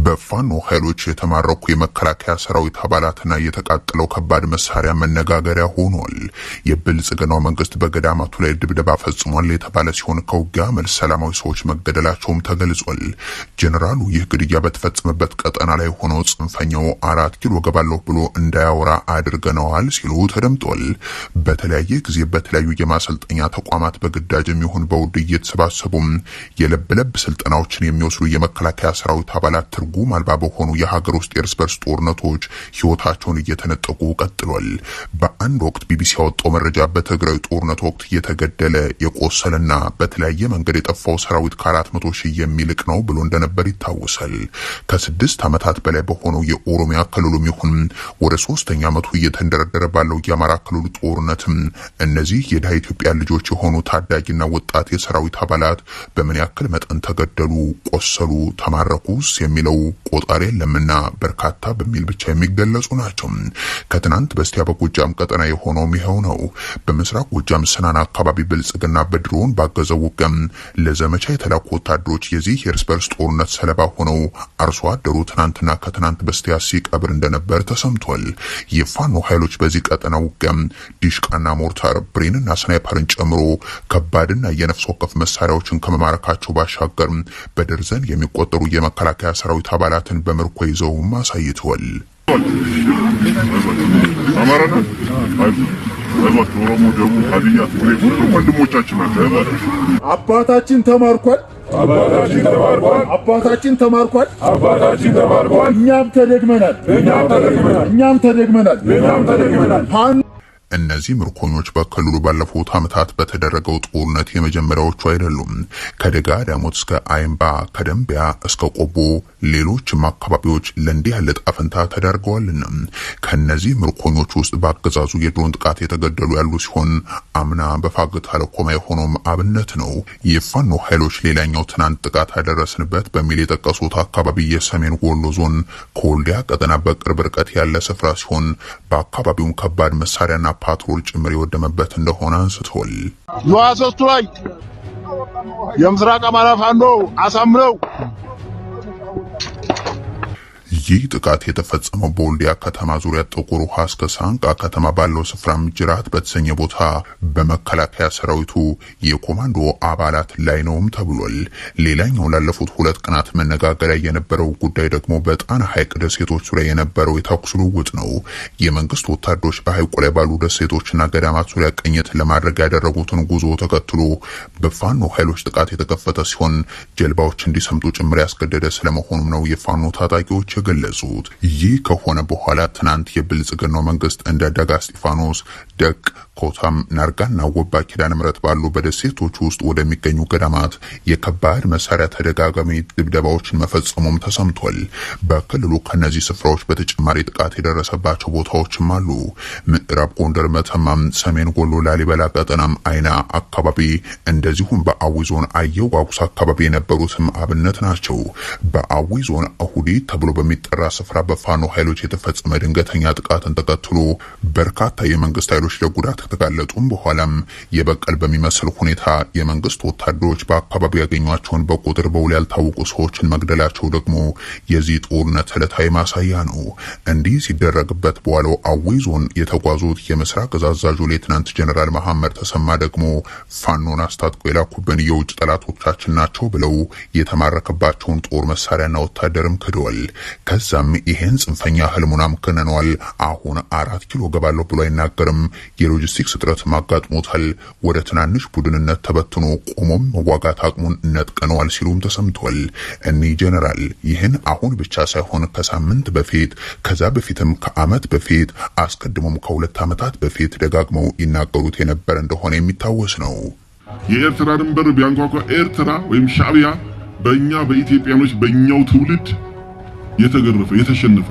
በፋኖ ኃይሎች የተማረኩ የመከላከያ ሰራዊት አባላትና የተቃጠለው ከባድ መሳሪያ መነጋገሪያ ሆኗል። የብልጽግናው መንግስት በገዳማቱ ላይ ድብደባ ፈጽሟል የተባለ ሲሆን ከውጊያ መልስ ሰላማዊ ሰዎች መገደላቸውም ተገልጿል። ጄኔራሉ ይህ ግድያ በተፈጸመበት ቀጠና ላይ ሆነው ጽንፈኛው 4 ኪሎ ገባለሁ ብሎ እንዳያወራ አድርገነዋል ሲሉ ተደምጧል። በተለያየ ጊዜ በተለያዩ የማሰልጠኛ ተቋማት በግዳጅ የሚሆን በውድ እየተሰባሰቡ የለበለብ ስልጠናዎችን የሚወስዱ የመከላከያ ሰራዊት አባላት ትርጉም አልባ በሆኑ የሀገር ውስጥ የእርስ በርስ ጦርነቶች ህይወታቸውን እየተነጠቁ ቀጥሏል። በአንድ ወቅት ቢቢሲ ያወጣው መረጃ በትግራይ ጦርነት ወቅት የተገደለ የቆሰለና በተለያየ መንገድ የጠፋው ሰራዊት ከ400 ሺህ የሚልቅ ነው ብሎ እንደነበር ይታወሳል። ከ6 ዓመታት በላይ በሆነው የኦሮሚያ ክልሉም ይሁን ወደ 3ኛ ዓመቱ እየተንደረደረ ባለው የአማራ ክልሉ ጦርነትም እነዚህ የደሃ ኢትዮጵያ ልጆች የሆኑ ታዳጊና ወጣት የሰራዊት አባላት በምን ያክል መጠን ተገደሉ፣ ቆሰሉ፣ ተማረኩስ የሚለው ቆጣሪ ለምና በርካታ በሚል ብቻ የሚገለጹ ናቸው። ከትናንት በስቲያ በጎጃም ቀጠና የሆነው ይሄው ነው። በምስራቅ ጎጃም ሰናና አካባቢ ብልጽግና በድሮን ባገዘው ውጊያ ለዘመቻ የተላኩ ወታደሮች የዚህ የእርስ በርስ ጦርነት ሰለባ ሆነው አርሶ አደሩ ትናንትና ከትናንት በስቲያ ሲቀብር እንደነበር ተሰምቷል። የፋኖ ኃይሎች በዚህ ቀጠና ውጊያ ዲሽቃና ሞርታር፣ ብሬንና ስናይፐርን ጨምሮ ከባድና የነፍስ ወከፍ መሳሪያዎችን ከመማረካቸው ባሻገር በደርዘን የሚቆጠሩ የመከላከያ ሰራዊት አባላትን በምርኮ ይዘው ማሳይተዋል። አባታችን ተማርኳል። እኛም ተደግመናል። እነዚህ ምርኮኞች በክልሉ ባለፉት ዓመታት በተደረገው ጦርነት የመጀመሪያዎቹ አይደሉም። ከደጋ ዳሞት እስከ አይምባ፣ ከደንቢያ እስከ ቆቦ ሌሎችም አካባቢዎች ለእንዲህ ያለ ዕጣ ፈንታ ተዳርገዋልና ከነዚህ ምርኮኞች ውስጥ በአገዛዙ የድሮን ጥቃት የተገደሉ ያሉ ሲሆን አምና በፋግታ ለኮማ የሆነውም አብነት ነው። የፋኖ ኃይሎች ሌላኛው ትናንት ጥቃት አደረስንበት በሚል የጠቀሱት አካባቢ የሰሜን ወሎ ዞን ከወልዲያ ቀጠና በቅርብ ርቀት ያለ ስፍራ ሲሆን በአካባቢውም ከባድ መሳሪያና ፓትሮል ጭምር የወደመበት እንደሆነ አንስተዋል። ዩአሶስቱ ላይ የምስራቅ አማራ ፋኖ አሳምነው ይህ ጥቃት የተፈጸመው በወልዲያ ከተማ ዙሪያ ጥቁር ውሃ እስከ ሳንቃ ከተማ ባለው ስፍራ ጅራት በተሰኘ ቦታ በመከላከያ ሰራዊቱ የኮማንዶ አባላት ላይ ነውም ተብሏል። ሌላኛው ላለፉት 2 ቀናት መነጋገሪያ የነበረው ጉዳይ ደግሞ በጣና ሐይቅ ደሴቶች ዙሪያ የነበረው የተኩስ ልውውጥ ነው። የመንግስት ወታደሮች በሐይቁ ላይ ባሉ ደሴቶችና ገዳማት ዙሪያ ቅኝት ለማድረግ ያደረጉትን ጉዞ ተከትሎ በፋኖ ኃይሎች ጥቃት የተከፈተ ሲሆን ጀልባዎች እንዲሰምጡ ጭምር ያስገደደ ስለመሆኑም ነው የፋኖ ታጣቂዎች ገለጹት። ይህ ከሆነ በኋላ ትናንት የብልጽግናው መንግስት እንደ ደጋ እስጢፋኖስ፣ ደቅ፣ ኮታም፣ ናርጋና ወባ ኪዳነ ምሕረት ባሉ በደሴቶች ውስጥ ወደሚገኙ ገዳማት የከባድ መሳሪያ ተደጋጋሚ ድብደባዎችን መፈጸሙም ተሰምቷል። በክልሉ ከነዚህ ስፍራዎች በተጨማሪ ጥቃት የደረሰባቸው ቦታዎችም አሉ። ምዕራብ ጎንደር መተማም፣ ሰሜን ወሎ ላሊበላ ቀጠናም አይና አካባቢ እንደዚሁም በአዊ ዞን አየው ጓጉስ አካባቢ የነበሩትም አብነት ናቸው። በአዊ ዞን አሁዲ ተብሎ በሚጠራ ስፍራ በፋኖ ኃይሎች የተፈጸመ ድንገተኛ ጥቃትን ተከትሎ በርካታ የመንግስት ኃይሎች ለጉዳት ከተጋለጡም በኋላም የበቀል በሚመስል ሁኔታ የመንግስት ወታደሮች በአካባቢው ያገኟቸውን በቁጥር በውል ያልታወቁ ሰዎችን መግደላቸው ደግሞ የዚህ ጦርነት ዕለታዊ ማሳያ ነው። እንዲህ ሲደረግበት በኋላው አዊ ዞን የተጓዙት የምስራቅ እዝ አዛዡ ሌተናንት ጀነራል መሐመድ ተሰማ ደግሞ ፋኖን አስታጥቆ የላኩብን የውጭ ጠላቶቻችን ናቸው ብለው የተማረከባቸውን ጦር መሳሪያና ወታደርም ክደዋል። ከዛም ይሄን ጽንፈኛ ህልሙን አምክነነዋል። አሁን 4 ኪሎ ገባለሁ ብሎ አይናገርም። የሎጂስቲክስ እጥረት ማጋጥሞታል። ወደ ትናንሽ ቡድንነት ተበትኖ ቆሞም መዋጋት አቅሙን ነጥቀነዋል ሲሉም ተሰምቷል። እኒህ ጀነራል ይህን አሁን ብቻ ሳይሆን ከሳምንት በፊት ከዛ በፊትም ከዓመት በፊት አስቀድሞም ከ2 ዓመታት በፊት ደጋግመው ይናገሩት የነበረ እንደሆነ የሚታወስ ነው። የኤርትራ ድንበር ቢያንኳኳ ኤርትራ ወይም ሻዕቢያ በእኛ በኢትዮጵያኖች በእኛው ትውልድ የተገረፈ የተሸነፈ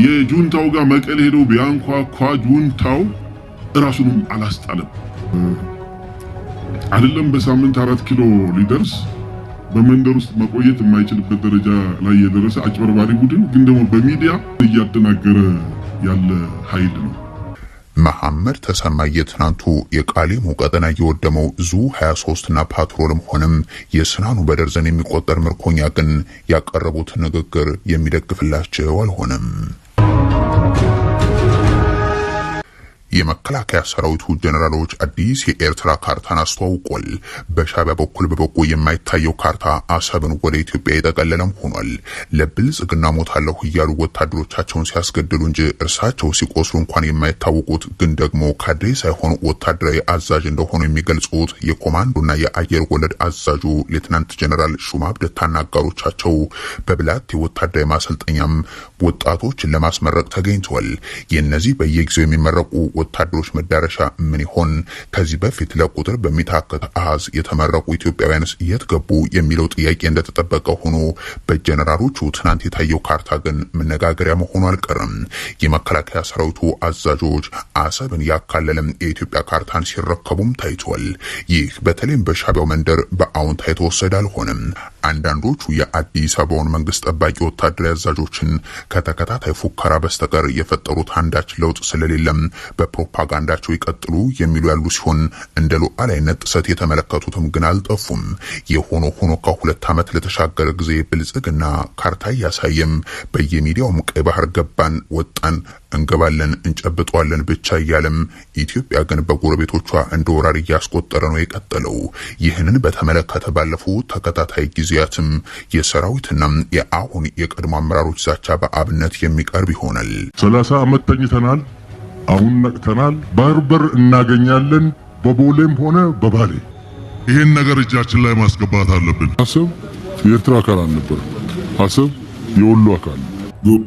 የጁንታው ጋር መቀሌ ሄዶ ቢያንኳኳ ጁንታው ራሱንም አላስጣለም። አይደለም በሳምንት 4 ኪሎ ሊደርስ በመንደር ውስጥ መቆየት የማይችልበት ደረጃ ላይ የደረሰ አጭበርባሪ ቡድን ግን ደግሞ በሚዲያ እያደናገረ ያለ ኃይል ነው። መሐመድ ተሰማ የትናንቱ የቃሊሙ ቀጠና የወደመው ዙ 23 እና ፓትሮልም ሆነም የስናኑ በደርዘን የሚቆጠር ምርኮኛ ግን ያቀረቡት ንግግር የሚደግፍላቸው አልሆነም። የመከላከያ ሰራዊቱ ጀነራሎች አዲስ የኤርትራ ካርታን አስተዋውቋል። በሻዕቢያ በኩል በበጎ የማይታየው ካርታ አሰብን ወደ ኢትዮጵያ የጠቀለለም ሆኗል። ለብልጽግና ሞታለሁ እያሉ ወታደሮቻቸውን ሲያስገድሉ እንጂ እርሳቸው ሲቆስሉ እንኳን የማይታወቁት ግን ደግሞ ካድሬ ሳይሆን ወታደራዊ አዛዥ እንደሆኑ የሚገልጹት የኮማንዶና የአየር ወለድ አዛዡ ሌተናንት ጀነራል ሹማ ብደታና አጋሮቻቸው በብላቴ ወታደራዊ ማሰልጠኛም ወጣቶችን ለማስመረቅ ተገኝተዋል። የነዚህ በየጊዜው የሚመረቁ ወታደሮች መዳረሻ ምን ይሆን? ከዚህ በፊት ለቁጥር በሚታከት አሃዝ የተመረቁ ኢትዮጵያውያንስ የት ገቡ የሚለው ጥያቄ እንደተጠበቀ ሆኖ በጀነራሎቹ ትናንት የታየው ካርታ ግን መነጋገሪያ መሆኑ አልቀረም። የመከላከያ ሰራዊቱ አዛዦች አሰብን ያካለለም የኢትዮጵያ ካርታን ሲረከቡም ታይቷል። ይህ በተለይም በሻዕቢያው መንደር በአዎንታ የተወሰደ አልሆነም። አንዳንዶቹ የአዲስ አበባውን መንግስት ጠባቂ ወታደራዊ አዛዦችን ከተከታታይ ፉከራ በስተቀር የፈጠሩት አንዳች ለውጥ ስለሌለም በፕሮፓጋንዳቸው ይቀጥሉ የሚሉ ያሉ ሲሆን እንደ ሉዓላዊነት ጥሰት የተመለከቱትም ግን አልጠፉም። የሆኖ ሆኖ ከ2 ዓመት ለተሻገረ ጊዜ ብልጽግና ካርታ ያሳየም በየሚዲያውም ቀይ ባህር ገባን ወጣን እንገባለን እንጨብጧለን ብቻ እያለም ኢትዮጵያ ግን በጎረቤቶቿ እንደ ወራሪ እያስቆጠረ ነው የቀጠለው። ይህንን በተመለከተ ባለፉት ተከታታይ ጊዜያትም የሰራዊትና የአሁን የቀድሞ አመራሮች ዛቻ በአብነት የሚቀርብ ይሆናል። 30 ዓመት ተኝተናል፣ አሁን ነቅተናል፣ ባህር በር እናገኛለን በቦሌም ሆነ በባሌ። ይሄን ነገር እጃችን ላይ ማስገባት አለብን። አሰብ የኤርትራ አካል አልነበረም። አሰብ የወሎ አካል።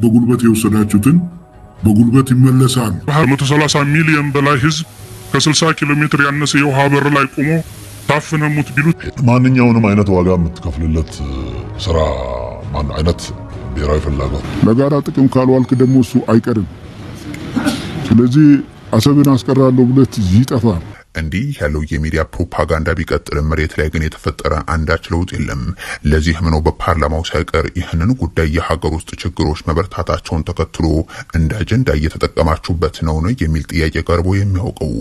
በጉልበት የወሰዳችሁትን በጉልበት ይመለሳል። 130 ሚሊዮን በላይ ህዝብ ከ60 ኪሎ ሜትር ያነሰ የውሃ በር ላይ ቆሞ ታፍነሙት ቢሉት ማንኛውንም አይነት ዋጋ የምትከፍልለት ስራ ማን አይነት ብሔራዊ ፍላጎት ለጋራ ጥቅም ካልዋልክ ደግሞ እሱ አይቀርም። ስለዚህ አሰብን አስቀራለሁ ብለት ይጠፋል። እንዲህ ያለው የሚዲያ ፕሮፓጋንዳ ቢቀጥል መሬት ላይ ግን የተፈጠረ አንዳች ለውጥ የለም። ለዚህም ነው በፓርላማው ሳይቀር ይህንን ጉዳይ የሀገር ውስጥ ችግሮች መበርታታቸውን ተከትሎ እንደ አጀንዳ እየተጠቀማችሁበት ነው የሚል ጥያቄ ቀርቦ የሚያውቀው።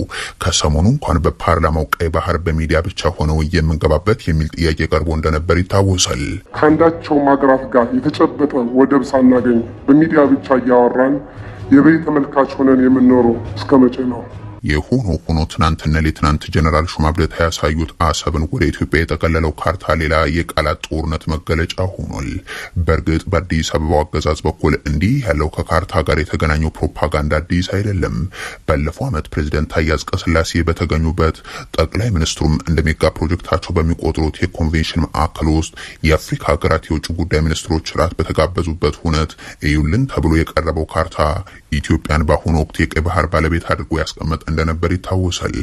ከሰሞኑ እንኳን በፓርላማው ቀይ ባህር በሚዲያ ብቻ ሆነው የምንገባበት የሚል ጥያቄ ቀርቦ እንደነበር ይታወሳል። ከአንዳቸው ሀገራት ጋር የተጨበጠ ወደብ ሳናገኝ በሚዲያ ብቻ እያወራን የበይ ተመልካች ሆነን የምንኖረው እስከ መቼ ነው? የሆኖ ሆኖ ትናንትና ሌተናንት ጀነራል ሹማ ብደታ ያሳዩት አሰብን ወደ ኢትዮጵያ የጠቀለለው ካርታ ሌላ የቃላት ጦርነት መገለጫ ሆኗል። በእርግጥ በአዲስ አበባው አገዛዝ በኩል እንዲህ ያለው ከካርታ ጋር የተገናኘው ፕሮፓጋንዳ አዲስ አይደለም። ባለፈው ዓመት ፕሬዝዳንት ታዬ አጽቀሥላሴ በተገኙበት ጠቅላይ ሚኒስትሩም እንደ ሜጋ ፕሮጀክታቸው በሚቆጥሩት የኮንቬንሽን ማዕከል ውስጥ የአፍሪካ ሀገራት የውጭ ጉዳይ ሚኒስትሮች ራት በተጋበዙበት ሁነት እዩልን ተብሎ የቀረበው ካርታ ኢትዮጵያን በአሁኑ ወቅት የቀይ ባህር ባለቤት አድርጎ ያስቀመጠ እንደነበር ይታወሳል።